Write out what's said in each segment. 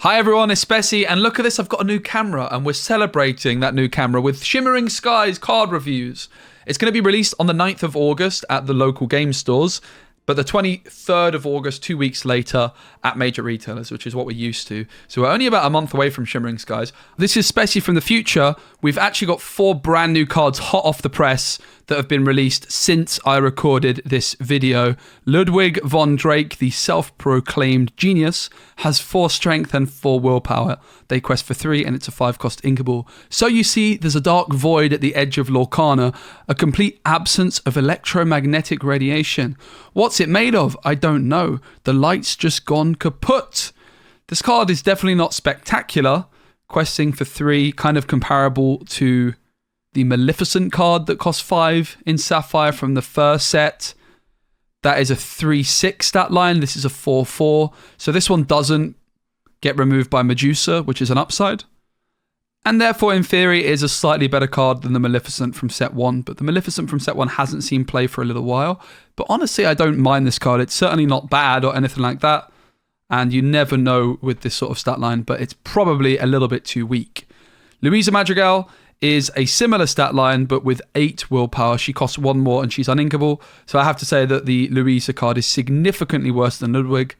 Hi everyone, it's Bessie, and look at this, I've got a new camera, and we're celebrating that new camera with Shimmering Skies card reviews. It's going to be released on the 9th of August at the local game stores, but the 23rd of August, 2 weeks later, at major retailers, which is what we're used to. So we're only about a month away from Shimmering Skies. This is Bessie from the future. We've actually got 4 brand new cards hot off the press that have been released since I recorded this video. Ludwig von Drake, the self-proclaimed genius, has 4 strength and 4 willpower. They quest for 3 and it's a 5-cost inkable. So you see, there's a dark void at the edge of Lorcana, a complete absence of electromagnetic radiation. What's it made of? I don't know. The light's just gone kaput. This card is definitely not spectacular. Questing for 3, kind of comparable to the Maleficent card that costs 5 in Sapphire from the first set. That is a 3/6 stat line. This is a 4/4. So this one doesn't get removed by Medusa, which is an upside. And therefore, in theory, is a slightly better card than the Maleficent from set 1. But the Maleficent from set 1 hasn't seen play for a little while. But honestly, I don't mind this card. It's certainly not bad or anything like that. And you never know with this sort of stat line, but it's probably a little bit too weak. Louisa Madrigal is a similar stat line, but with 8 willpower. She costs 1 more and she's uninkable. So I have to say that the Louisa card is significantly worse than Ludwig.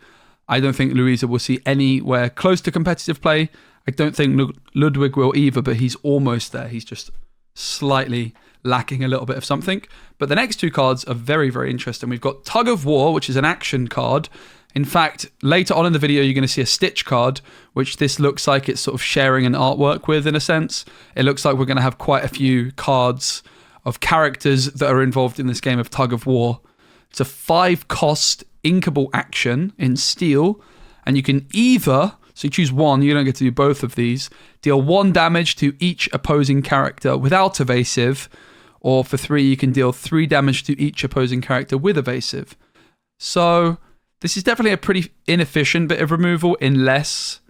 I don't think Louisa will see anywhere close to competitive play. I don't think Ludwig will either, but he's almost there. He's just slightly lacking a little bit of something. But the next 2 cards are very, very interesting. We've got Tug of War, which is an action card. In fact, later on in the video, you're going to see a Stitch card, which this looks like it's sort of sharing an artwork with, in a sense. It looks like we're going to have quite a few cards of characters that are involved in this game of Tug of War. It's a 5-cost inkable action in steel, and you can either, so you choose one, you don't get to do both of these, deal 1 damage to each opposing character without evasive, or for 3, you can deal 3 damage to each opposing character with evasive. So this is definitely a pretty inefficient bit of removal unless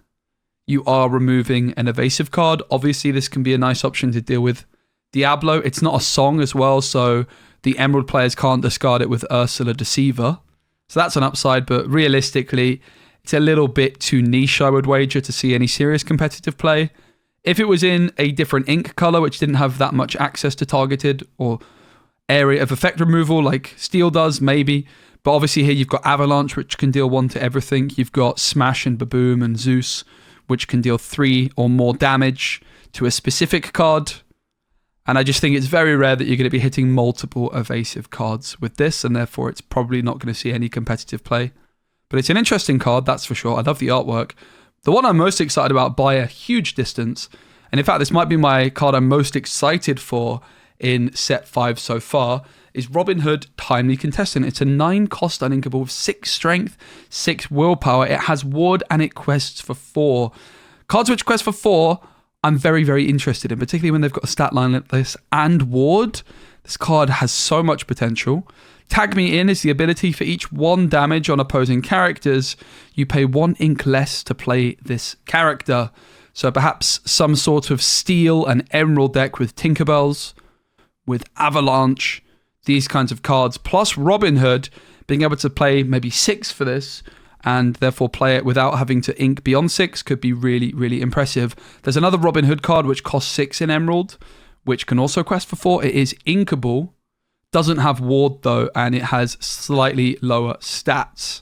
you are removing an evasive card. Obviously, this can be a nice option to deal with Diablo. It's not a song as well, so the Emerald players can't discard it with Ursula Deceiver. So that's an upside, but realistically, it's a little bit too niche, I would wager, to see any serious competitive play. If it was in a different ink color, which didn't have that much access to targeted or area of effect removal like Steel does, maybe. But obviously here you've got Avalanche, which can deal 1 to everything. You've got Smash and Baboom and Zeus, which can deal 3 or more damage to a specific card. And I just think it's very rare that you're going to be hitting multiple evasive cards with this, and therefore it's probably not going to see any competitive play. But it's an interesting card, that's for sure. I love the artwork. The one I'm most excited about by a huge distance, and in fact this might be my card I'm most excited for in set 5 so far, is Robin Hood Timely Contestant. It's a 9-cost uninkable with 6 strength, 6 willpower. It has ward and it quests for 4. Cards which quest for 4, I'm very, very interested in, particularly when they've got a stat line like this and ward. This card has so much potential. Tag Me In is the ability for each 1 damage on opposing characters, you pay 1 ink less to play this character. So perhaps some sort of Steel and Emerald deck with Tinkerbells, with Avalanche, these kinds of cards, plus Robin Hood being able to play maybe 6 for this and therefore play it without having to ink beyond 6 could be really, really impressive. There's another Robin Hood card which costs 6 in Emerald, which can also quest for 4. It is inkable, doesn't have ward though, and it has slightly lower stats.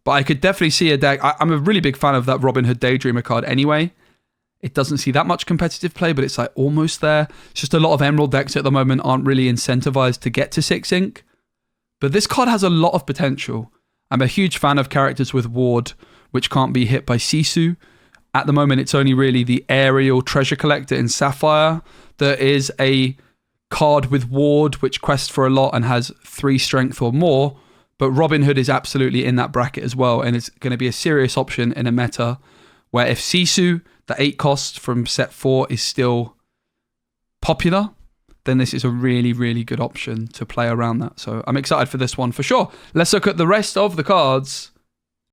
But I could definitely see a deck. I'm a really big fan of that Robin Hood Daydreamer card anyway. It doesn't see that much competitive play, but it's like almost there. It's just a lot of Emerald decks at the moment aren't really incentivized to get to 6 ink. But this card has a lot of potential. I'm a huge fan of characters with ward, which can't be hit by Sisu. At the moment, it's only really the Aerial Treasure Collector in Sapphire that is a card with ward, which quests for a lot and has 3 strength or more. But Robin Hood is absolutely in that bracket as well, and it's going to be a serious option in a meta where if Sisu, the 8 cost from set 4, is still popular, then this is a really, really good option to play around that. So I'm excited for this one for sure. Let's look at the rest of the cards.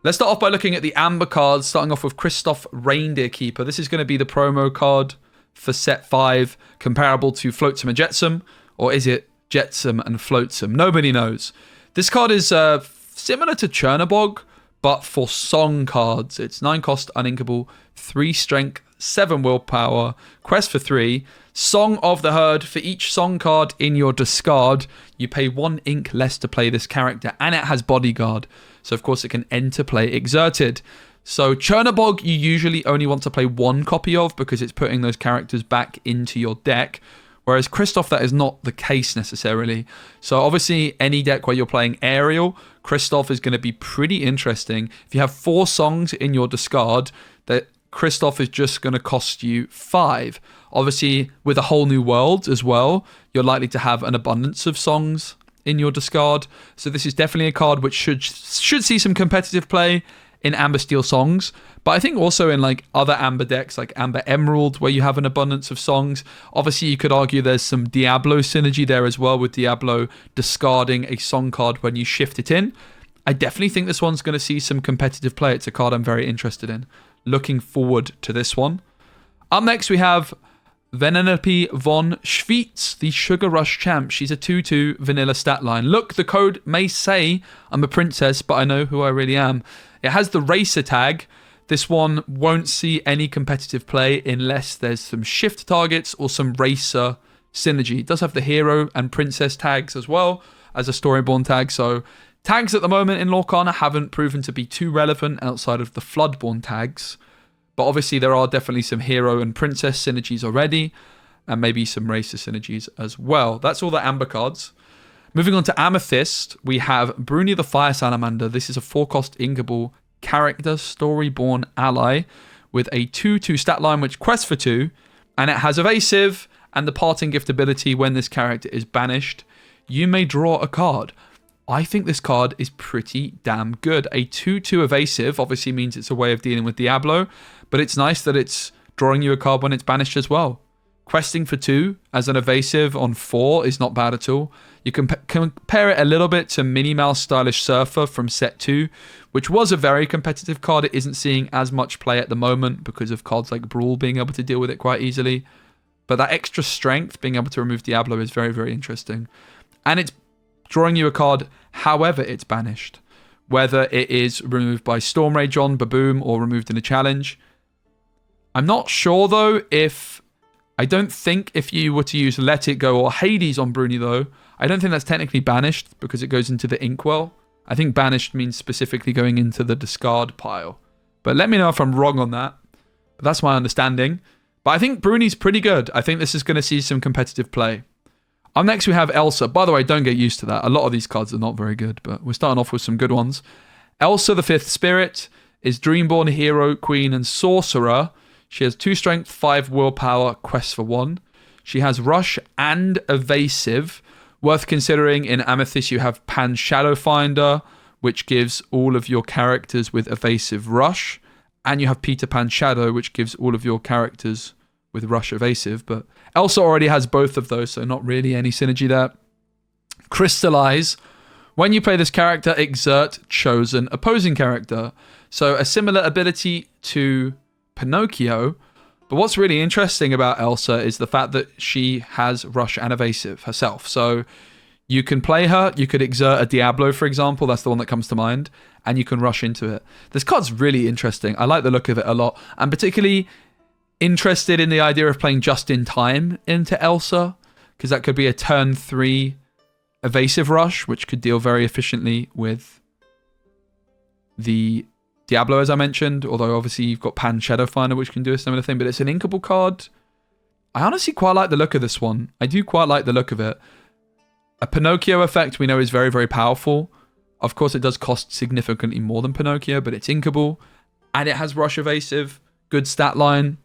Let's start off by looking at the Amber cards, starting off with Kristoff Reindeer Keeper. This is going to be the promo card for set 5, comparable to Flotsam and Jetsam, or is it Jetsam and Flotsam? Nobody knows. This card is similar to Chernobog, but for song cards. It's 9 cost, uninkable, 3 strength, 7 willpower, quest for 3, Song of the Herd. For each song card in your discard, you pay 1 ink less to play this character, and it has Bodyguard. So of course it can enter play Exerted. So Chernobog you usually only want to play 1 copy of because it's putting those characters back into your deck. Whereas Kristoff, that is not the case necessarily. So obviously any deck where you're playing Ariel, Kristoff is going to be pretty interesting. If you have 4 songs in your discard, that Kristoff is just going to cost you 5. Obviously with a whole new world as well, you're likely to have an abundance of songs in your discard. So this is definitely a card which should see some competitive play in Amber Steel songs, but I think also in like other Amber decks like Amber Emerald where you have an abundance of songs. Obviously you could argue there's some Diablo synergy there as well, with Diablo discarding a song card when you shift it in. I definitely think this one's going to see some competitive play. It's a card I'm very interested in. Looking forward to this one. Up next we have Vanellope von Schweetz, the Sugar Rush champ. She's a 2/2 vanilla stat line. Look, the code may say I'm a princess, but I know who I really am. It has the racer tag. This one won't see any competitive play unless there's some shift targets or some racer synergy. It does have the hero and princess tags as well as a Storyborn tag. So tags at the moment in Lorcana haven't proven to be too relevant outside of the Floodborn tags. But obviously there are definitely some hero and princess synergies already, and maybe some racer synergies as well. That's all the Amber cards. Moving on to Amethyst, we have Bruni the Fire Salamander. This is a 4-cost inkable character, Storyborn ally, with a 2/2 stat line which quests for 2, and it has Evasive and the Parting Gift ability. When this character is banished, you may draw a card. I think this card is pretty damn good. A 2/2 Evasive obviously means it's a way of dealing with Diablo, but it's nice that it's drawing you a card when it's banished as well. Questing for 2 as an Evasive on 4 is not bad at all. You can compare it a little bit to Minnie Mouse Stylish Surfer from set 2, which was a very competitive card. It isn't seeing as much play at the moment because of cards like Brawl being able to deal with it quite easily. But that extra strength, being able to remove Diablo, is very, very interesting. And it's drawing you a card however it's banished. Whether it is removed by Storm Rage on, Baboom, or removed in a challenge. I'm not sure though if... I don't think if you were to use Let It Go or Hades on Bruni though, I don't think that's technically banished because it goes into the Inkwell. I think banished means specifically going into the discard pile. But let me know if I'm wrong on that. But that's my understanding. But I think Bruni's pretty good. I think this is going to see some competitive play. Up next we have Elsa. By the way, don't get used to that. A lot of these cards are not very good, but we're starting off with some good ones. Elsa, the 5th Spirit, is Dreamborn, Hero, Queen, and Sorcerer. She has 2 strength, 5 willpower, quest for 1. She has Rush and Evasive. Worth considering, in Amethyst you have Pan Shadowfinder, which gives all of your characters with Evasive Rush. And you have Peter Pan Shadow, which gives all of your characters with Rush Evasive. But Elsa already has both of those, so not really any synergy there. Crystallize. When you play this character, exert chosen opposing character. So a similar ability to Pinocchio, but what's really interesting about Elsa is the fact that she has Rush and Evasive herself. So you can play her, you could exert a Diablo, for example, that's the one that comes to mind, and you can rush into it. This card's really interesting. I like the look of it a lot. I'm particularly interested in the idea of playing just in time into Elsa, because that could be a turn 3 Evasive Rush, which could deal very efficiently with the Diablo, as I mentioned, although obviously you've got Pan Shadowfinder, which can do a similar thing, but it's an inkable card. I honestly quite like the look of this one. I do quite like the look of it. A Pinocchio effect we know is very, very powerful. Of course, it does cost significantly more than Pinocchio, but it's inkable, and it has Rush Evasive, good stat line.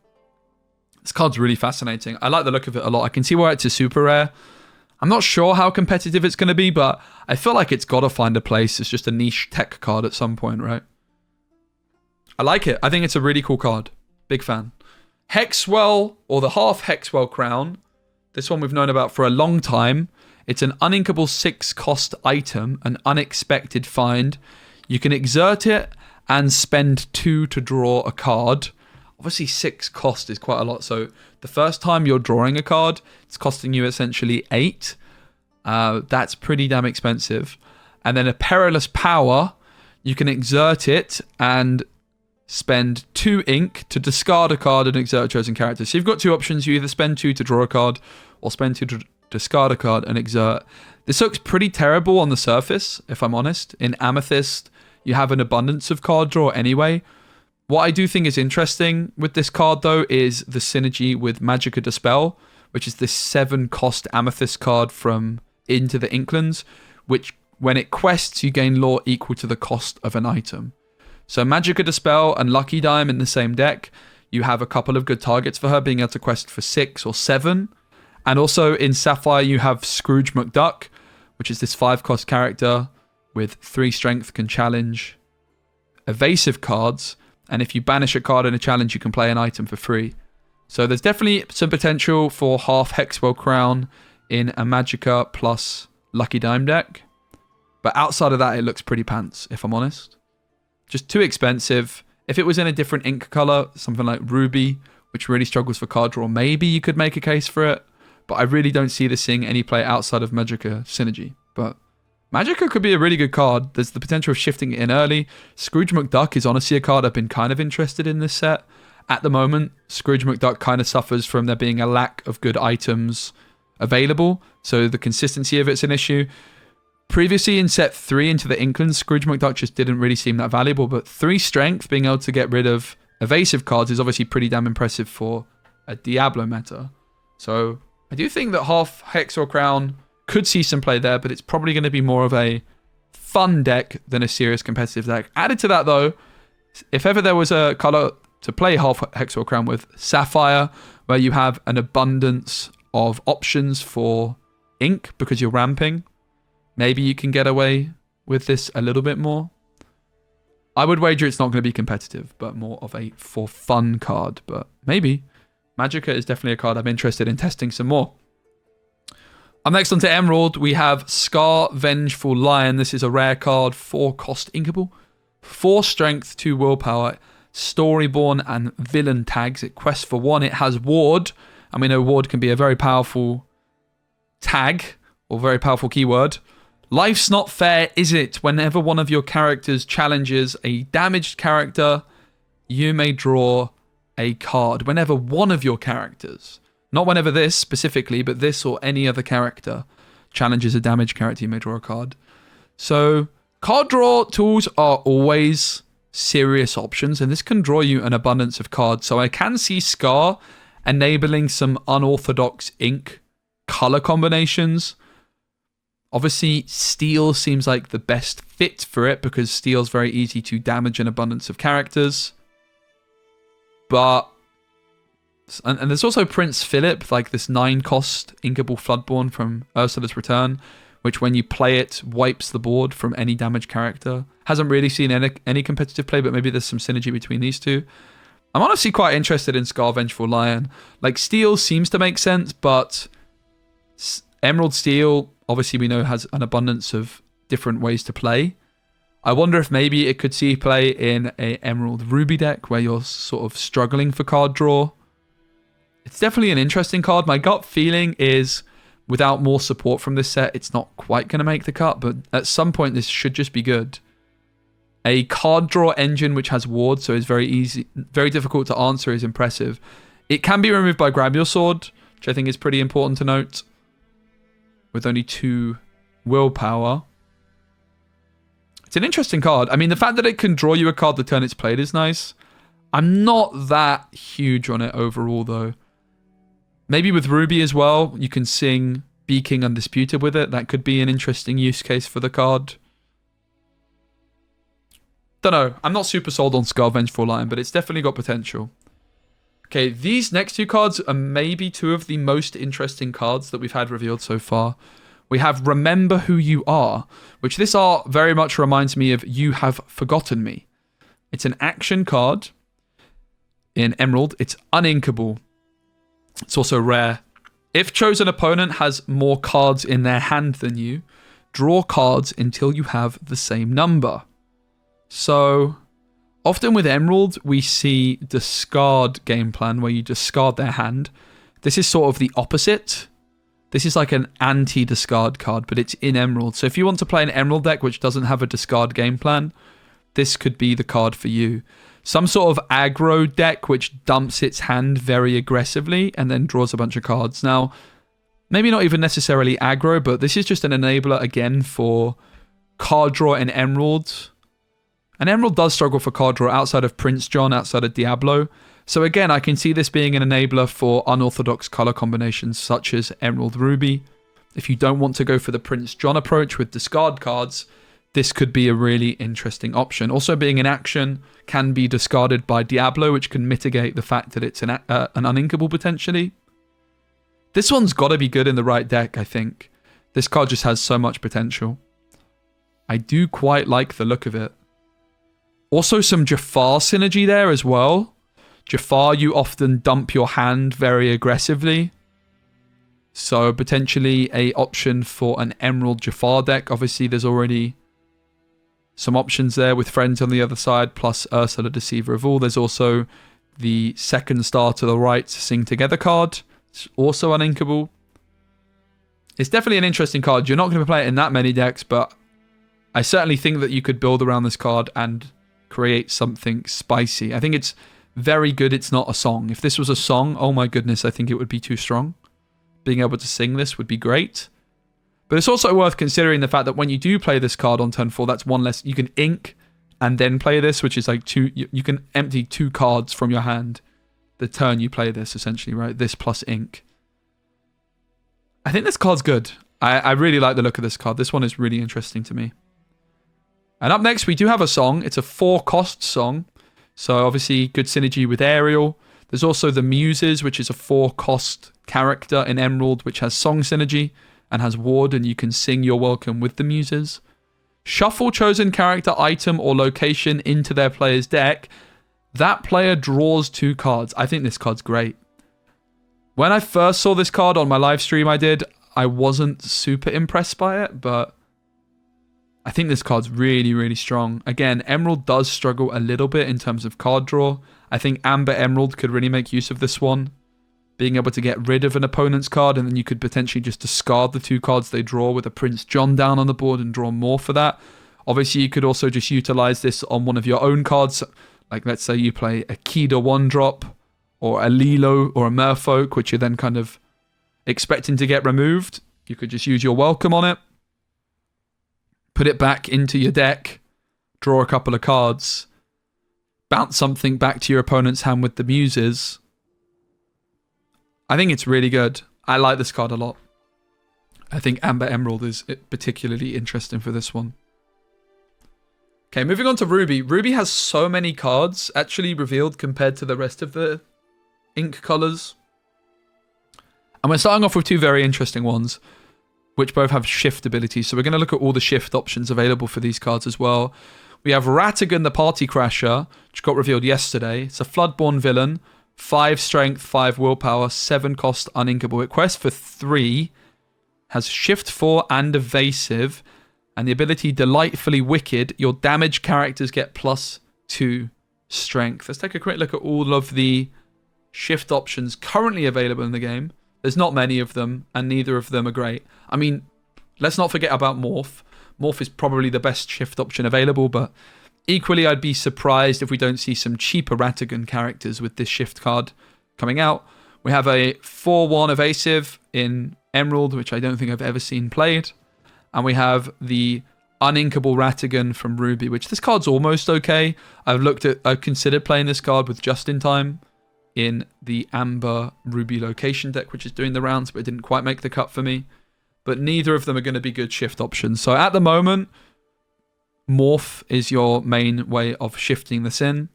This card's really fascinating. I like the look of it a lot. I can see why it's a super rare. I'm not sure how competitive it's going to be, but I feel like it's got to find a place. It's just a niche tech card at some point, right? I like it. I think it's a really cool card. Big fan. Hexwell, or the half Hexwell Crown. This one we've known about for a long time. It's an uninkable 6-cost item, an unexpected find. You can exert it and spend 2 to draw a card. Obviously 6 cost is quite a lot. So the first time you're drawing a card, it's costing you essentially 8. That's pretty damn expensive. And then a Perilous Power. you can exert it and spend 2 ink to discard a card and exert a chosen character. So you've got 2 options. You either spend 2 to draw a card or spend 2 to discard a card and exert. This looks pretty terrible on the surface, if I'm honest. In Amethyst, you have an abundance of card draw anyway. What I do think is interesting with this card, though, is the synergy with Magicka Dispel, which is this 7 cost Amethyst card from Into the Inklands, which, when it quests, you gain lore equal to the cost of an item. So Magicka Dispel and Lucky Dime in the same deck, you have a couple of good targets for her, being able to quest for 6 or 7. And also in Sapphire, you have Scrooge McDuck, which is this 5 cost character with 3 strength, can challenge evasive cards. And if you banish a card in a challenge, you can play an item for free. So there's definitely some potential for half Hexwell Crown in a Magicka plus Lucky Dime deck. But outside of that, it looks pretty pants, if I'm honest. Just too expensive. If it was in a different ink color, something like Ruby, which really struggles for card draw, maybe you could make a case for it. But I really don't see this seeing any play outside of Magicka synergy. But Magicka could be a really good card. There's the potential of shifting it in early. Scrooge McDuck is honestly a card I've been kind of interested in this set. At the moment, Scrooge McDuck kind of suffers from there being a lack of good items available. So the consistency of it's an issue. Previously in set 3 Into the Inklands, Scrooge McDuck just didn't really seem that valuable. But 3 strength, being able to get rid of evasive cards, is obviously pretty damn impressive for a Diablo meta. So I do think that half Hexwell Crown could see some play there, but it's probably going to be more of a fun deck than a serious competitive deck. Added to that, though, if ever there was a color to play half Hexwell Crown with, Sapphire, where you have an abundance of options for ink because you're ramping, maybe you can get away with this a little bit more. I would wager it's not going to be competitive, but more of a for fun card. But maybe. Magicka is definitely a card I'm interested in testing some more. Next on to Emerald, we have Scar Vengeful Lion. This is a rare card, 4 cost inkable, 4 strength, 2 willpower, Storyborn and Villain tags. It quests for 1. It has Ward, and we know Ward can be a very powerful tag or very powerful keyword. Life's not fair, is it? Whenever one of your characters challenges a damaged character, you may draw a card. Whenever one of your characters, not whenever this specifically, but this or any other character challenges a damaged character, you may draw a card. So card draw tools are always serious options, and this can draw you an abundance of cards. So I can see Scar enabling some unorthodox ink color combinations. Obviously, Steel seems like the best fit for it because Steel's very easy to damage an abundance of characters. But and there's also Prince Philip, like this 9 cost inkable Floodborn from Ursula's Return, which when you play it wipes the board from any damaged character. Hasn't really seen any competitive play, but maybe there's some synergy between these two. I'm honestly quite interested in Scar Vengeful Lion. Like, Steel seems to make sense, but Emerald Steel, obviously we know, has an abundance of different ways to play. I wonder if maybe it could see play in a Emerald Ruby deck where you're sort of struggling for card draw. It's definitely an interesting card. My gut feeling is without more support from this set, it's not quite going to make the cut, but at some point this should just be good. A card draw engine which has Ward, so is very easy, very difficult to answer, is impressive. It can be removed by Grab Your Sword, which I think is pretty important to note, with only 2 willpower. It's an interesting card. I mean, the fact that it can draw you a card the turn it's played is nice. I'm not that huge on it overall, though. Maybe with Ruby as well, you can sing Be King Undisputed with it. That could be an interesting use case for the card. Don't know. I'm not super sold on Scar Vengeful Lion, but it's definitely got potential. Okay, these next 2 cards are maybe 2 of the most interesting cards that we've had revealed so far. We have Remember Who You Are, which this art very much reminds me of You Have Forgotten Me. It's an action card in Emerald. It's uninkable. It's also rare. If chosen opponent has more cards in their hand than you, draw cards until you have the same number. So, often with Emerald, we see discard game plan where you discard their hand. This is sort of the opposite. This is like an anti-discard card, but it's in Emerald. So if you want to play an Emerald deck which doesn't have a discard game plan, this could be the card for you. Some sort of aggro deck which dumps its hand very aggressively and then draws a bunch of cards. Now, maybe not even necessarily aggro, but this is just an enabler again for card draw in Emerald. And Emerald does struggle for card draw outside of Prince John, outside of Diablo. So again, I can see this being an enabler for unorthodox color combinations such as Emerald Ruby. If you don't want to go for the Prince John approach with discard cards, this could be a really interesting option. Also being in action can be discarded by Diablo, which can mitigate the fact that it's an uninkable potentially. This one's got to be good in the right deck, I think. This card just has so much potential. I do quite like the look of it. Also some Jafar synergy there as well. Jafar, you often dump your hand very aggressively. So potentially a option for an Emerald Jafar deck. Obviously there's already some options there with friends on the other side, plus Ursula Deceiver of All. There's also the second star to the right, Sing Together card. It's also uninkable. It's definitely an interesting card. You're not going to play it in that many decks, but I certainly think that you could build around this card and create something spicy. I think it's very good it's not a song. If this was a song, oh my goodness, I think it would be too strong. Being able to sing this would be great. But it's also worth considering the fact that when you do play this card on turn 4, that's one less. You can ink and then play this, which is like two. You can empty 2 cards from your hand the turn you play this, essentially, right? This plus ink. I think this card's good. I really like the look of this card. This one is really interesting to me. And up next, we do have a song. It's a 4-cost song. So obviously, good synergy with Ariel. There's also the Muses, which is a 4-cost character in Emerald, which has song synergy and has ward, and you can sing You're Welcome with the Muses. Shuffle chosen character, item, or location into their player's deck. That player draws 2 cards. I think this card's great. When I first saw this card on my live stream I wasn't super impressed by it, but I think this card's really, really strong. Again, Emerald does struggle a little bit in terms of card draw. I think Amber Emerald could really make use of this one. Being able to get rid of an opponent's card, and then you could potentially just discard the 2 cards they draw with a Prince John down on the board and draw more for that. Obviously, you could also just utilize this on one of your own cards. Like, let's say you play a Kida 1-drop, or a Lilo, or a Merfolk, which you're then kind of expecting to get removed. You could just use Your Welcome on it. Put it back into your deck. Draw a couple of cards. Bounce something back to your opponent's hand with the Muses. I think it's really good. I like this card a lot. I think Amber Emerald is particularly interesting for this one. Okay, moving on to Ruby. Ruby has so many cards actually revealed compared to the rest of the ink colors. And we're starting off with 2 very interesting ones, which both have shift abilities. So we're going to look at all the shift options available for these cards as well. We have Ratigan the Party Crasher, which got revealed yesterday. It's a Floodborn villain. 5 strength, 5 willpower, 7 cost uninkable. It quests for 3, has shift 4 and evasive, and the ability Delightfully Wicked. Your damage characters get +2 strength. Let's take a quick look at all of the shift options currently available in the game. There's not many of them, and neither of them are great. I mean, let's not forget about Morph. Morph is probably the best shift option available, but equally, I'd be surprised if we don't see some cheaper Ratigan characters with this shift card coming out. We have a 4/1 evasive in Emerald, which I don't think I've ever seen played. And we have the uninkable Ratigan from Ruby, which this card's almost okay. I've considered playing this card with Just in Time in the Amber Ruby location deck, which is doing the rounds, but it didn't quite make the cut for me. But neither of them are going to be good shift options. So at the moment, Morph is your main way of shifting this in.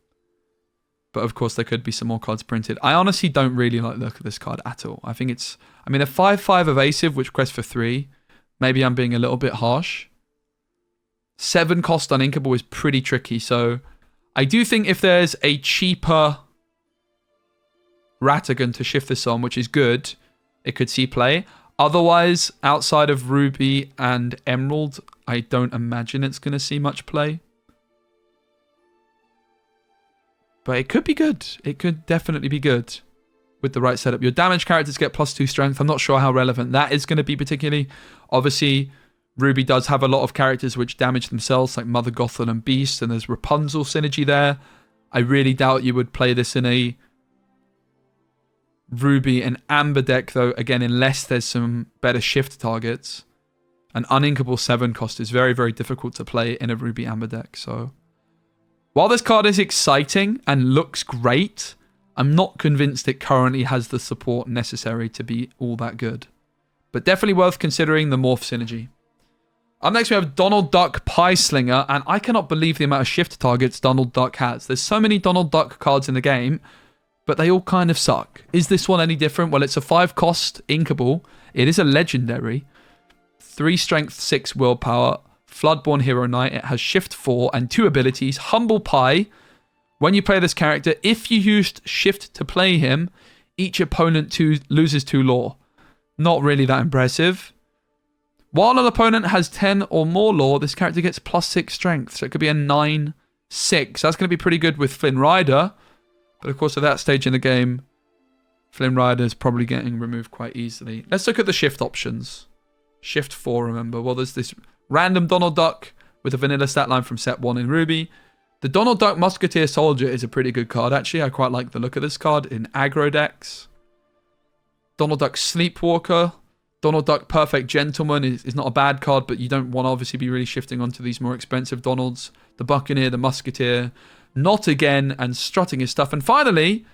But of course, there could be some more cards printed. I honestly don't really like the look of this card at all. I think it's... I mean, a 5/5 evasive, which quests for 3. Maybe I'm being a little bit harsh. 7 cost uninkable is pretty tricky. So I do think if there's a cheaper Ratigan to shift this on, which is good, it could see play. Otherwise, outside of Ruby and Emerald, I don't imagine it's going to see much play. But it could be good. It could definitely be good with the right setup. Your damage characters get +2 strength. I'm not sure how relevant that is going to be particularly. Obviously, Ruby does have a lot of characters which damage themselves, like Mother Gothel and Beast, and there's Rapunzel synergy there. I really doubt you would play this in a Ruby and Amber deck, though, again, unless there's some better shift targets. An uninkable 7 cost is very, very difficult to play in a Ruby Amber deck. So, while this card is exciting and looks great, I'm not convinced it currently has the support necessary to be all that good. But definitely worth considering the Morph synergy. Up next, we have Donald Duck Pie Slinger, and I cannot believe the amount of shift targets Donald Duck has. There's so many Donald Duck cards in the game, but they all kind of suck. Is this one any different? Well, it's a 5 cost inkable. It is a legendary. 3 strength, 6 willpower, Floodborn Hero Knight. It has shift 4 and 2 abilities. Humble Pie. When you play this character, if you used shift to play him, each opponent loses 2 lore. Not really that impressive. While an opponent has 10 or more lore, this character gets +6 strength. So it could be a 9-6. That's going to be pretty good with Flynn Rider. But of course, at that stage in the game, Flynn Rider is probably getting removed quite easily. Let's look at the shift options. Shift 4, remember. Well, there's this random Donald Duck with a vanilla stat line from set 1 in Ruby. The Donald Duck Musketeer Soldier is a pretty good card, actually. I quite like the look of this card in aggro decks. Donald Duck Sleepwalker. Donald Duck Perfect Gentleman is not a bad card, but you don't want to obviously be really shifting onto these more expensive Donalds. The Buccaneer, the Musketeer, Not Again, and strutting his stuff. And finally,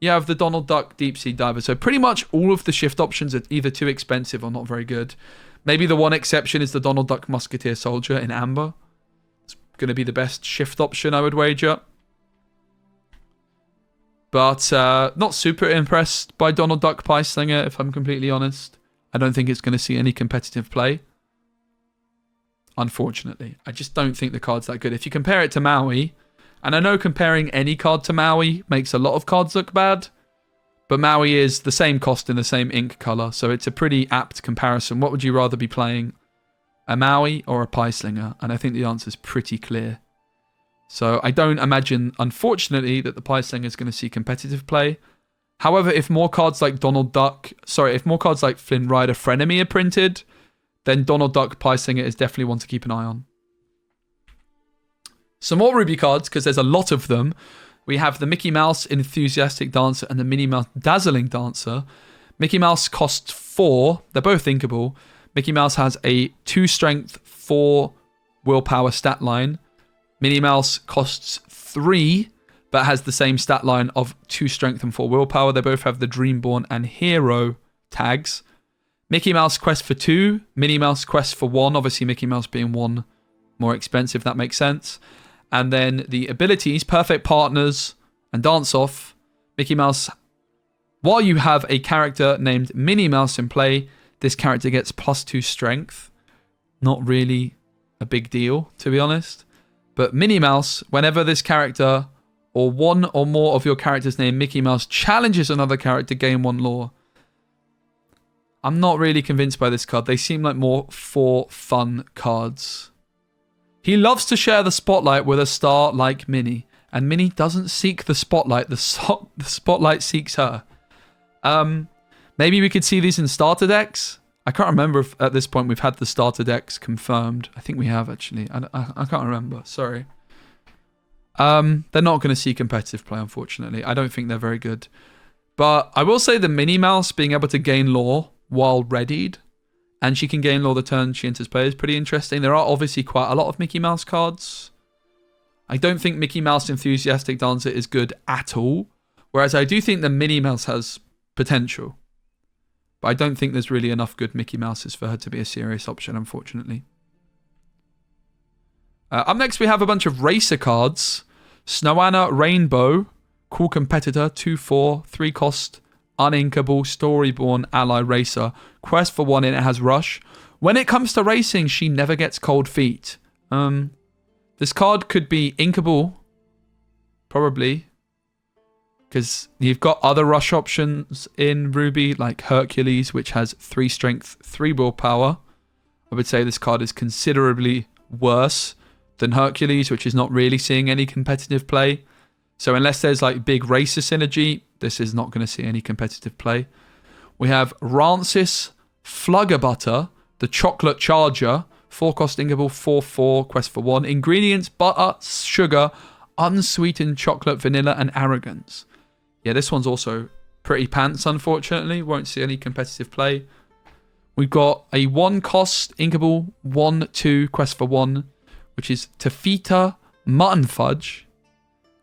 you have the Donald Duck Deep Sea Diver. So pretty much all of the shift options are either too expensive or not very good. Maybe the one exception is the Donald Duck Musketeer Soldier in Amber. It's going to be the best shift option, I would wager. But not super impressed by Donald Duck Pie Slinger, if I'm completely honest. I don't think it's going to see any competitive play. Unfortunately. I just don't think the card's that good. If you compare it to Maui, and I know comparing any card to Maui makes a lot of cards look bad, but Maui is the same cost in the same ink color, so it's a pretty apt comparison. What would you rather be playing? A Maui or a Pie Slinger? And I think the answer is pretty clear. So I don't imagine, unfortunately, that the Pie Slinger is going to see competitive play. However, if more cards like if more cards like Flynn Rider Frenemy are printed, then Donald Duck Pie Slinger is definitely one to keep an eye on. Some more Ruby cards, because there's a lot of them. We have the Mickey Mouse Enthusiastic Dancer and the Minnie Mouse Dazzling Dancer. Mickey Mouse costs 4. They're both inkable. Mickey Mouse has a 2 strength, 4 willpower stat line. Minnie Mouse costs 3, but has the same stat line of 2 strength and 4 willpower. They both have the Dreamborn and Hero tags. Mickey Mouse Quest for 2. Minnie Mouse Quest for 1. Obviously, Mickey Mouse being 1 more expensive, that makes sense. And then the abilities, Perfect Partners and Dance Off. Mickey Mouse, while you have a character named Minnie Mouse in play, this character gets +2 strength. Not really a big deal, to be honest. But Minnie Mouse, whenever this character or one or more of your characters named Mickey Mouse challenges another character, gain 1 lore. I'm not really convinced by this card. They seem like more for fun cards. He loves to share the spotlight with a star like Minnie. And Minnie doesn't seek the spotlight. The spotlight seeks her. Maybe we could see these in starter decks. I can't remember if at this point we've had the starter decks confirmed. I think we have, actually. I can't remember. Sorry. They're not going to see competitive play, unfortunately. I don't think they're very good. But I will say the Minnie Mouse being able to gain lore while readied, and she can gain lore the turn she enters play, is pretty interesting. There are obviously quite a lot of Mickey Mouse cards. I don't think Mickey Mouse Enthusiastic Dancer is good at all, whereas I do think the Minnie Mouse has potential. But I don't think there's really enough good Mickey Mouses for her to be a serious option, unfortunately. Up next, we have a bunch of racer cards. Snowanna Rainbow, cool competitor, 2/4, 3 cost, uninkable, Storyborn ally racer. Quest for 1 in it has rush. When it comes to racing, she never gets cold feet. This card could be inkable, probably, because you've got other rush options in Ruby, like Hercules, which has 3 strength, 3 willpower. I would say this card is considerably worse than Hercules, which is not really seeing any competitive play. So unless there's like big racer synergy, this is not going to see any competitive play. We have Rancis Fluggerbutter, the Chocolate Charger, 4-cost inkable, 4/4, quest for 1. Ingredients, butter, sugar, unsweetened chocolate, vanilla, and arrogance. Yeah, this one's also pretty pants, unfortunately. Won't see any competitive play. We've got a 1-cost inkable, 1/2, quest for 1, which is Tafita Mutton Fudge.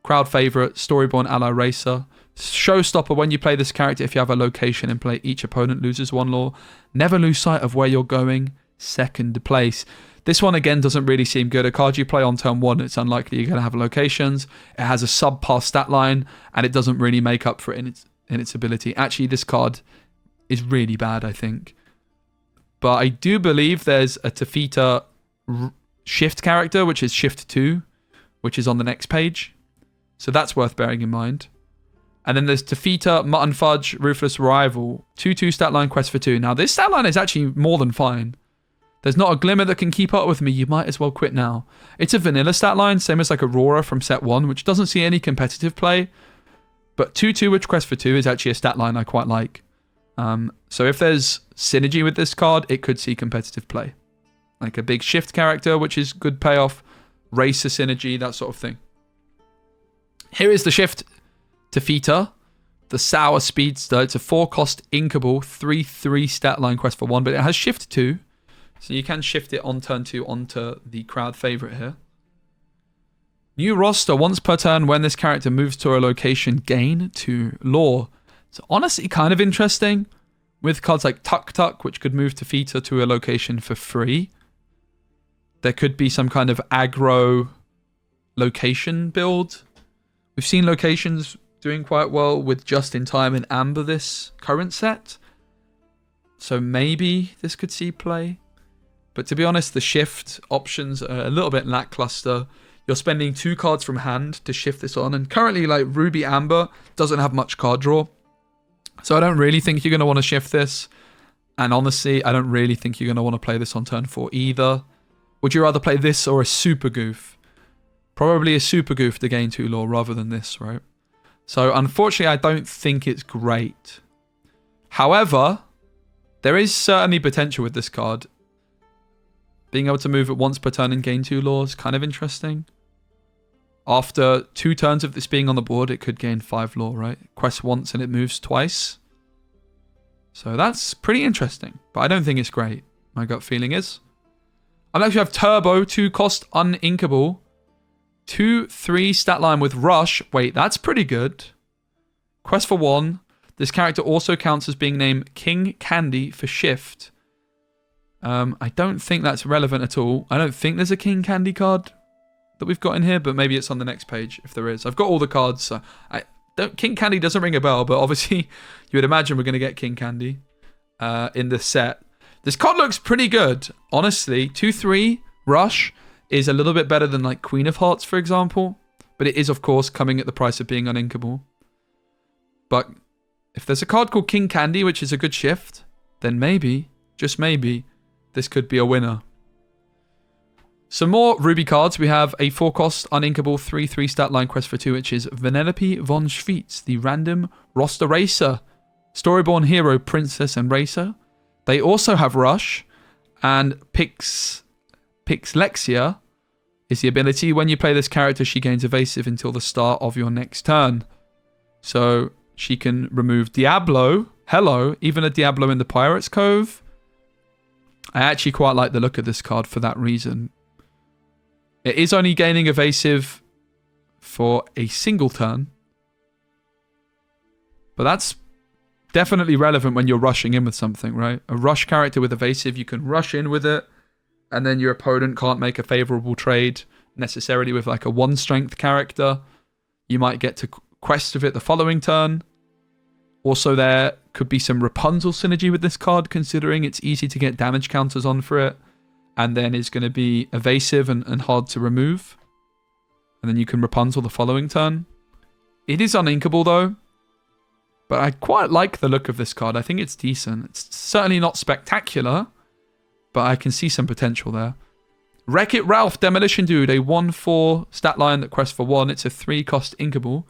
Crowd favourite, Storyborn ally racer. Showstopper when you play this character. If you have a location in play, each opponent loses 1 lore. Never lose sight of where you're going. 2nd place. This one again doesn't really seem good. A card you play on turn 1, it's unlikely you're going to have locations. It has a subpar stat line, and it doesn't really make up for it in its ability. Actually, this card is really bad, I think. But I do believe there's a Tafita shift character, which is shift 2, which is on the next page. So that's worth bearing in mind. And then there's Tafita, Mutton Fudge, Ruthless Rival. 2/2 stat line, quest for 2. Now, this stat line is actually more than fine. There's not a glimmer that can keep up with me. You might as well quit now. It's a vanilla stat line, same as like Aurora from set 1, which doesn't see any competitive play. But 2/2, which quest for 2 is actually a stat line I quite like. So if there's synergy with this card, it could see competitive play. Like a big shift character, which is good payoff. Racer synergy, that sort of thing. Here is the shift Tafita, the Sour Speedster. It's a 4-cost inkable, 3/3 stat line, quest for 1, but it has shift 2. So you can shift it on turn 2 onto the crowd favorite here. New roster, once per turn when this character moves to a location, gain 2 lore. It's honestly kind of interesting with cards like Tuk Tuk, which could move Tafita to a location for free. There could be some kind of aggro location build. We've seen locations doing quite well with Just in Time and Amber this current set. So maybe this could see play. But to be honest, the shift options are a little bit lackluster. You're spending 2 cards from hand to shift this on. And currently, like, Ruby Amber doesn't have much card draw. So I don't really think you're going to want to shift this. And honestly, I don't really think you're going to want to play this on turn 4 either. Would you rather play this or a Super Goof? Probably a Super Goof to gain 2 lore rather than this, right? So unfortunately, I don't think it's great. However, there is certainly potential with this card. Being able to move it once per turn and gain 2 lore is kind of interesting. After 2 turns of this being on the board, it could gain 5 lore, right? Quest once and it moves twice. So that's pretty interesting, but I don't think it's great. My gut feeling is. I actually have Turbo, 2-cost uninkable. 2/3 stat line with Rush. Wait, that's pretty good. Quest for 1. This character also counts as being named King Candy for shift. I don't think that's relevant at all. I don't think there's a King Candy card that we've got in here, but maybe it's on the next page if there is. I've got all the cards, so King Candy doesn't ring a bell, but obviously you would imagine we're going to get King Candy in this set. This card looks pretty good, honestly. 2/3 Rush is a little bit better than like Queen of Hearts, for example, but it is, of course, coming at the price of being uninkable. But if there's a card called King Candy, which is a good shift, then maybe, just maybe, this could be a winner. Some more Ruby cards. We have a 4-cost uninkable 3/3 stat line quest for 2, which is Vanellope von Schweetz, the random roster racer. Storyborn hero, princess, and racer. They also have Rush, and Pixlexia is the ability. When you play this character, she gains evasive until the start of your next turn. So she can remove Diablo, hello, even a Diablo in the Pirate's Cove. I actually quite like the look of this card for that reason. It is only gaining evasive for a single turn, but that's definitely relevant when you're rushing in with something, right? A rush character with evasive, you can rush in with it, and then your opponent can't make a favorable trade necessarily with like a 1-strength character. You might get to quest with it the following turn. Also, there could be some Rapunzel synergy with this card, considering it's easy to get damage counters on for it, and then it's going to be evasive and hard to remove. And then you can Rapunzel the following turn. It is uninkable though, but I quite like the look of this card. I think it's decent. It's certainly not spectacular, but I can see some potential there. Wreck-It Ralph, Demolition Dude, a 1/4 stat line that quests for 1. It's a 3-cost inkable.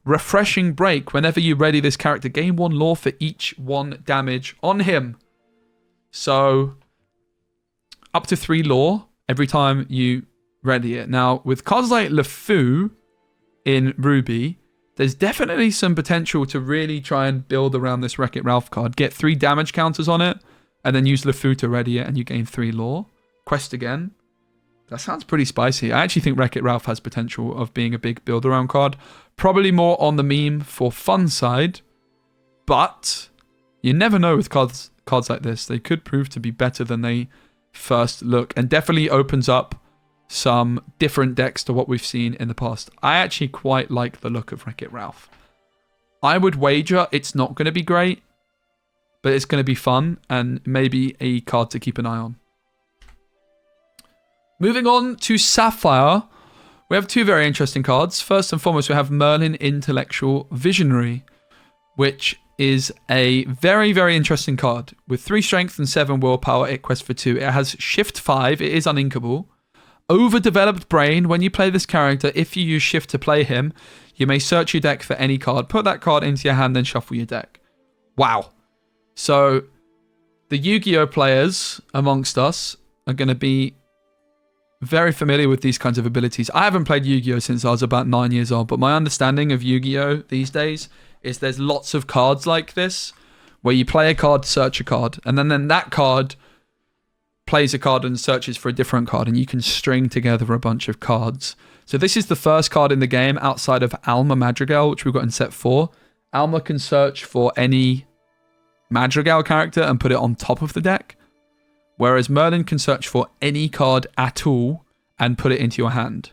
Refreshing Break. Whenever you ready this character, gain 1 lore for each 1 damage on him. So up to 3 lore every time you ready it. Now, with cards like LeFou in Ruby, there's definitely some potential to really try and build around this Wreck-It Ralph card. Get 3 damage counters on it, and then use LeFou to ready it, and you gain 3 lore. Quest again. That sounds pretty spicy. I actually think Wreck-It Ralph has potential of being a big build-around card. Probably more on the meme for fun side, but you never know with cards like this. They could prove to be better than they first look, and definitely opens up some different decks to what we've seen in the past. I actually quite like the look of Wreck-It Ralph. I would wager it's not going to be great, but it's going to be fun and maybe a card to keep an eye on. Moving on to Sapphire, we have 2 very interesting cards. First and foremost, we have Merlin Intellectual Visionary, which is a very, very interesting card. With 3 strength and 7 willpower, it quests for 2. It has Shift 5, it is uninkable. Overdeveloped Brain, when you play this character, if you use Shift to play him, you may search your deck for any card, put that card into your hand, then shuffle your deck. Wow. So, the Yu-Gi-Oh! Players amongst us are going to be very familiar with these kinds of abilities. I haven't played Yu-Gi-Oh! Since I was about 9 years old, but my understanding of Yu-Gi-Oh! These days is there's lots of cards like this, where you play a card, search a card, and then that card plays a card and searches for a different card, and you can string together a bunch of cards. So this is the first card in the game outside of Alma Madrigal, which we've got in set 4. Alma can search for any Madrigal character and put it on top of the deck, whereas Merlin can search for any card at all and put it into your hand.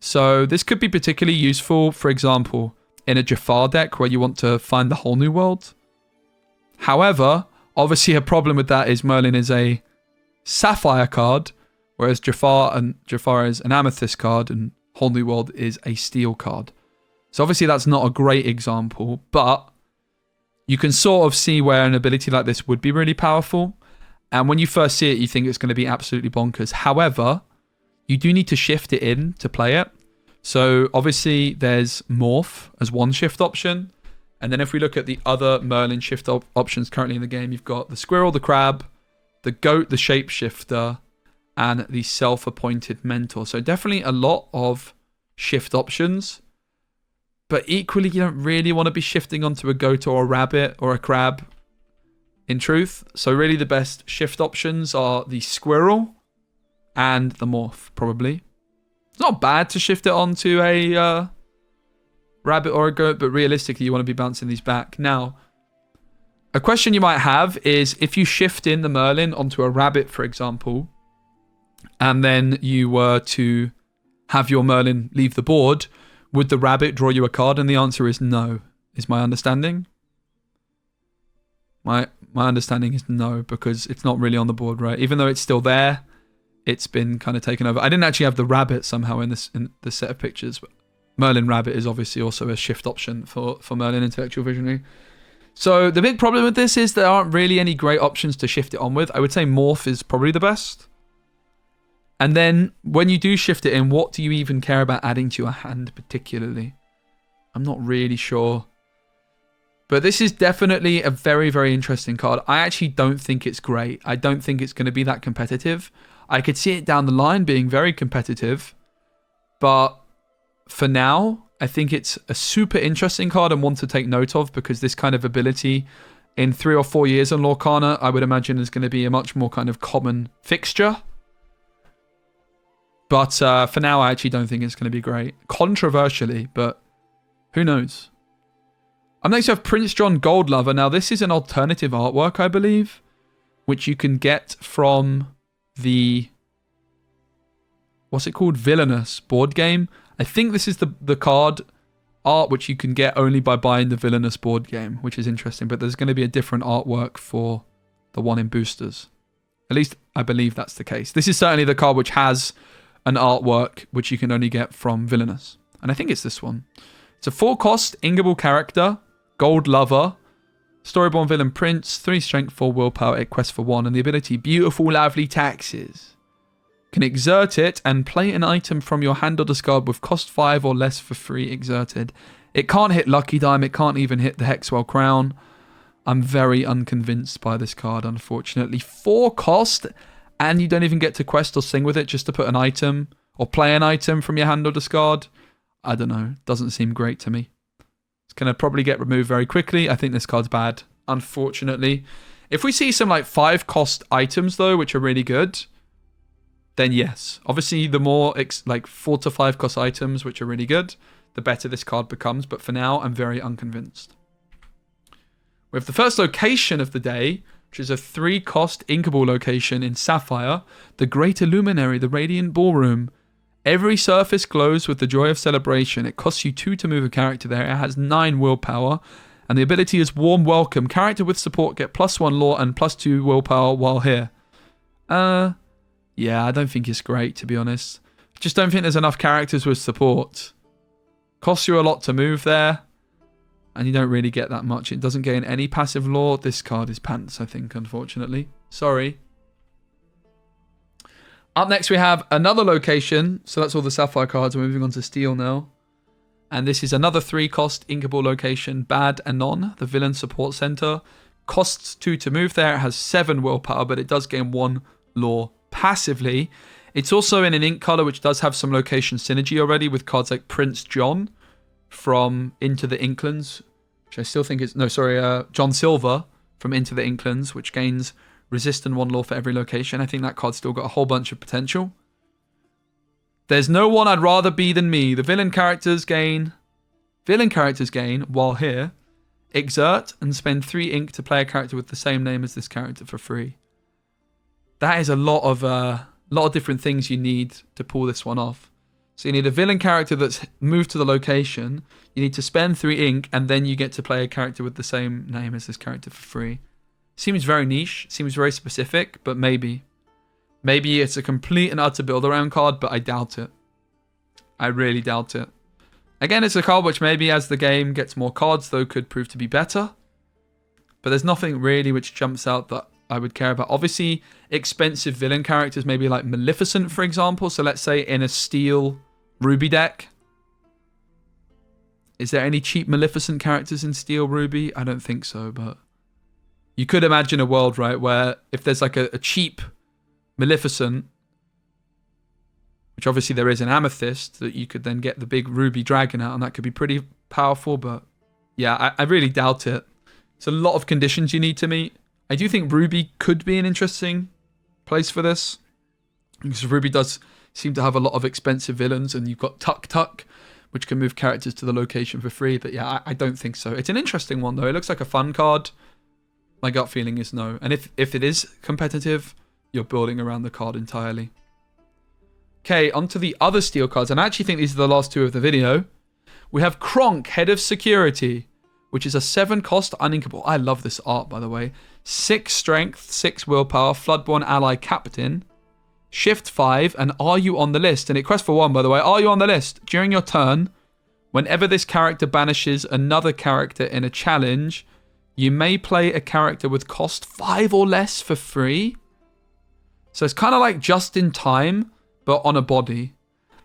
So this could be particularly useful, for example, in a Jafar deck where you want to find the whole new world. However, obviously a problem with that is Merlin is a Sapphire card, whereas Jafar is an Amethyst card and Whole New World is a Steel card. So obviously that's not a great example, but you can sort of see where an ability like this would be really powerful. And when you first see it, you think it's going to be absolutely bonkers. However, you do need to shift it in to play it. So obviously there's Morph as one shift option. And then if we look at the other Merlin shift options currently in the game, you've got the Squirrel, the Crab, the Goat, the Shapeshifter, and the Self-Appointed Mentor. So definitely a lot of shift options. But equally, you don't really want to be shifting onto a Goat or a Rabbit or a Crab, in truth. So really the best shift options are the Squirrel and the Morph, probably. It's not bad to shift it onto a Rabbit or a Goat, but realistically, you want to be bouncing these back. Now, a question you might have is if you shift in the Merlin onto a Rabbit, for example, and then you were to have your Merlin leave the board, would the Rabbit draw you a card? And the answer is no, is my understanding. My understanding is no, because it's not really on the board, right? Even though it's still there, it's been kind of taken over. I didn't actually have the Rabbit somehow in the set of pictures, but Merlin Rabbit is obviously also a shift option for Merlin Intellectual Visionary. So the big problem with this is there aren't really any great options to shift it on with. I would say Morph is probably the best. And then when you do shift it in, what do you even care about adding to your hand particularly? I'm not really sure. But this is definitely a very, very interesting card. I actually don't think it's great. I don't think it's going to be that competitive. I could see it down the line being very competitive. But for now, I think it's a super interesting card and one to take note of, because this kind of ability in 3 or 4 years on Lorcana, I would imagine is going to be a much more kind of common fixture. But for now, I actually don't think it's going to be great. Controversially, but who knows? Up next, we have Prince John Gold Lover. Now, this is an alternative artwork, I believe, which you can get from the, what's it called? Villainous board game. I think this is the card art which you can get only by buying the Villainous board game, which is interesting. But there's going to be a different artwork for the one in boosters. At least I believe that's the case. This is certainly the card which has an artwork which you can only get from Villainous. And I think it's this one. It's a 4-cost, Ingable character, Gold Lover, Storyborn Villain Prince, 3 strength, 4 willpower, 8 quests for 1, and the ability Beautiful Lovely Taxes. Can exert it and play an item from your hand or discard with cost 5 or less for free exerted. It can't hit Lucky Dime, it can't even hit the Hexwell Crown. I'm very unconvinced by this card, unfortunately. 4 cost and you don't even get to quest or sing with it just to put an item or play an item from your hand or discard. I don't know. Doesn't seem great to me. It's going to probably get removed very quickly. I think this card's bad, unfortunately. If we see some like 5-cost items though, which are really good, then yes. Obviously, the more like 4 to 5 cost items, which are really good, the better this card becomes. But for now, I'm very unconvinced. We have the first location of the day, which is a 3-cost inkable location in Sapphire, the Great Illuminary, the Radiant Ballroom. Every surface glows with the joy of celebration. It costs you 2 to move a character there. It has 9 willpower. And the ability is Warm Welcome. Character with support get +1 lore and +2 willpower while here. Yeah, I don't think it's great, to be honest. Just don't think there's enough characters with support. Costs you a lot to move there. And you don't really get that much. It doesn't gain any passive lore. This card is pants, I think, unfortunately. Sorry. Up next, we have another location. So that's all the Sapphire cards. We're moving on to Steel now. And this is another 3-cost inkable location. Bad Anon, the Villain Support Center. Costs 2 to move there. It has 7 willpower, but it does gain 1 lore passively. It's also in an ink color, which does have some location synergy already with cards like Prince John from Into the Inklands, which I still think is... No, sorry, John Silver from Into the Inklands, which gains resist and 1 lore for every location. I think that card's still got a whole bunch of potential. There's no one I'd rather be than me. The villain characters gain, while here, exert and spend 3 ink to play a character with the same name as this character for free. That is a lot of different things you need to pull this one off. So you need a villain character that's moved to the location. You need to spend 3 ink, and then you get to play a character with the same name as this character for free. Seems very niche. Seems very specific, but maybe. Maybe it's a complete and utter build-around card, but I doubt it. I really doubt it. Again, it's a card which maybe as the game gets more cards, though, could prove to be better. But there's nothing really which jumps out that I would care about. Obviously, expensive villain characters, maybe like Maleficent, for example. So let's say in a Steel Ruby deck. Is there any cheap Maleficent characters in Steel Ruby? I don't think so, but you could imagine a world, right, where if there's like a cheap Maleficent, which obviously there is an Amethyst, that you could then get the big Ruby Dragon out, and that could be pretty powerful, but yeah, I really doubt it. It's a lot of conditions you need to meet. I do think Ruby could be an interesting place for this, because Ruby does seem to have a lot of expensive villains, and you've got Tuk Tuk, which can move characters to the location for free, but yeah, I don't think so. It's an interesting one, though. It looks like a fun card. My gut feeling is no. And if it is competitive, you're building around the card entirely. Okay, onto the other Steel cards, and I actually think these are the last 2 of the video. We have Kronk, Head of Security, which is a 7-cost uninkable. I love this art, by the way. 6 strength, 6 willpower, Floodborn Ally Captain, Shift 5, and Are You on the List? And it quests for 1, by the way. Are you on the list? During your turn, whenever this character banishes another character in a challenge, you may play a character with cost 5 or less for free. So it's kind of like Just in Time, but on a body.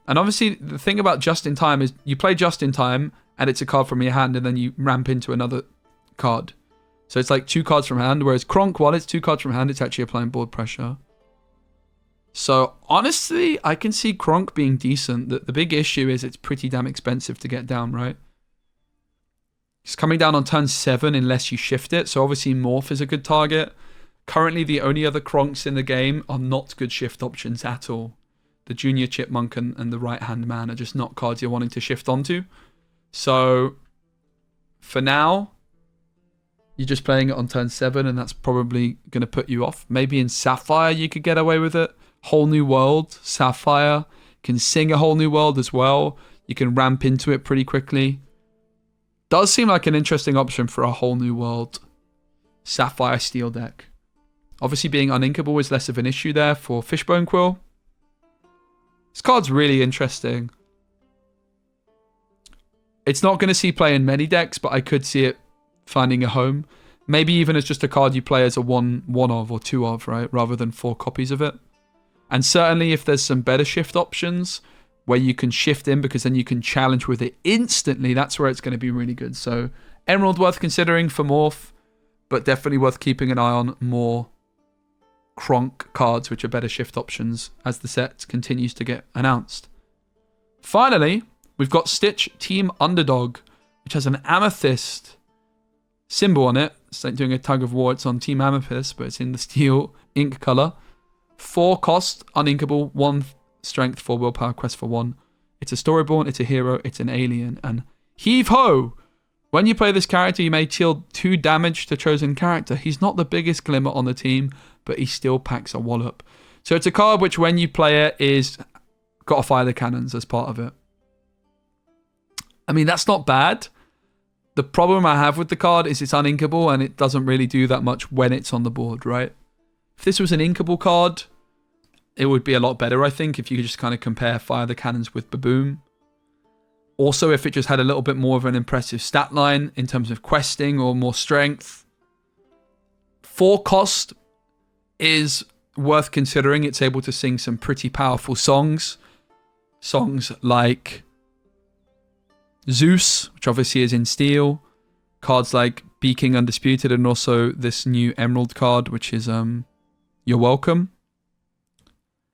And obviously, the thing about Just in Time is you play Just in Time, and it's a card from your hand, and then you ramp into another card. So it's like 2 cards from hand, whereas Kronk, while it's 2 cards from hand, it's actually applying board pressure. So honestly, I can see Kronk being decent. The big issue is it's pretty damn expensive to get down, right? It's coming down on turn 7 unless you shift it. So obviously Morph is a good target. Currently, the only other Kronks in the game are not good shift options at all. The Junior Chipmunk and the Right Hand Man are just not cards you're wanting to shift onto. So for now, you're just playing it on turn 7, and that's probably going to put you off. Maybe in Sapphire you could get away with it. Whole New World, Sapphire, can sing a Whole New World as well. You can ramp into it pretty quickly. Does seem like an interesting option for a Whole New World Sapphire Steel deck. Obviously being uninkable is less of an issue there for Fishbone Quill. This card's really interesting. It's not going to see play in many decks, but I could see it finding a home. Maybe even as just a card you play as a one of or 2 of, right? Rather than 4 copies of it. And certainly if there's some better shift options where you can shift in because then you can challenge with it instantly, that's where it's going to be really good. So Emerald worth considering for Morph, but definitely worth keeping an eye on more Kronk cards, which are better shift options as the set continues to get announced. Finally, we've got Stitch Team Underdog, which has an amethyst symbol on it. It's like doing a tug of war. It's on Team Amethyst, but it's in the steel ink color. 4 cost, uninkable, 1 strength, 4 willpower, quest for 1. It's a storyborn, it's a hero, it's an alien, and heave ho! When you play this character, you may deal 2 damage to chosen character. He's not the biggest glimmer on the team, but he still packs a wallop. So it's a card which, when you play it, is got to fire the cannons as part of it. I mean, that's not bad. The problem I have with the card is it's uninkable, and it doesn't really do that much when it's on the board, right? If this was an inkable card, it would be a lot better, I think, if you could just kind of compare Fire the Cannons with Baboom. Also, if it just had a little bit more of an impressive stat line in terms of questing or more strength. 4 cost is worth considering. It's able to sing some pretty powerful songs. Songs like Zeus, which obviously is in steel. Cards like Be King Undisputed, and also this new Emerald card, which is You're Welcome.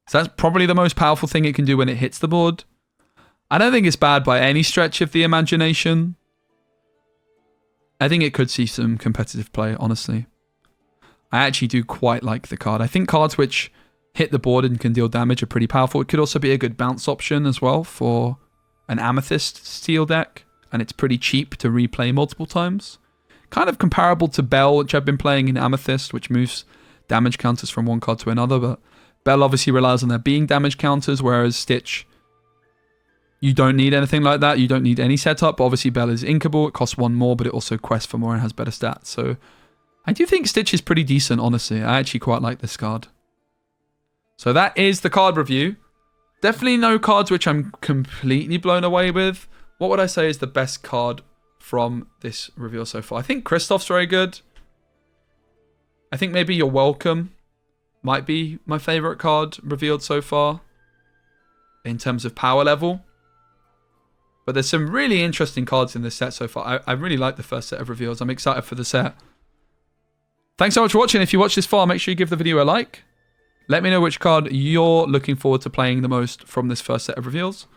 So that's probably the most powerful thing it can do when it hits the board. I don't think it's bad by any stretch of the imagination. I think it could see some competitive play, honestly. I actually do quite like the card. I think cards which hit the board and can deal damage are pretty powerful. It could also be a good bounce option as well for an Amethyst steel deck. And it's pretty cheap to replay multiple times. Kind of comparable to Bell, which I've been playing in Amethyst, which moves damage counters from one card to another. But Bell obviously relies on there being damage counters, whereas Stitch, you don't need anything like that. You don't need any setup. Obviously, Bell is inkable. It costs 1 more, but it also quests for more and has better stats. So I do think Stitch is pretty decent, honestly. I actually quite like this card. So that is the card review. Definitely no cards which I'm completely blown away with. What would I say is the best card from this reveal so far? I think Kristoff's very good. I think maybe You're Welcome might be my favorite card revealed so far in terms of power level. But there's some really interesting cards in this set so far. I really like the first set of reveals. I'm excited for the set. Thanks so much for watching. If you watched this far, make sure you give the video a like. Let me know which card you're looking forward to playing the most from this first set of reveals.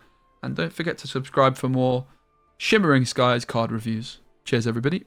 And don't forget to subscribe for more Shimmering Skies card reviews. Cheers, everybody.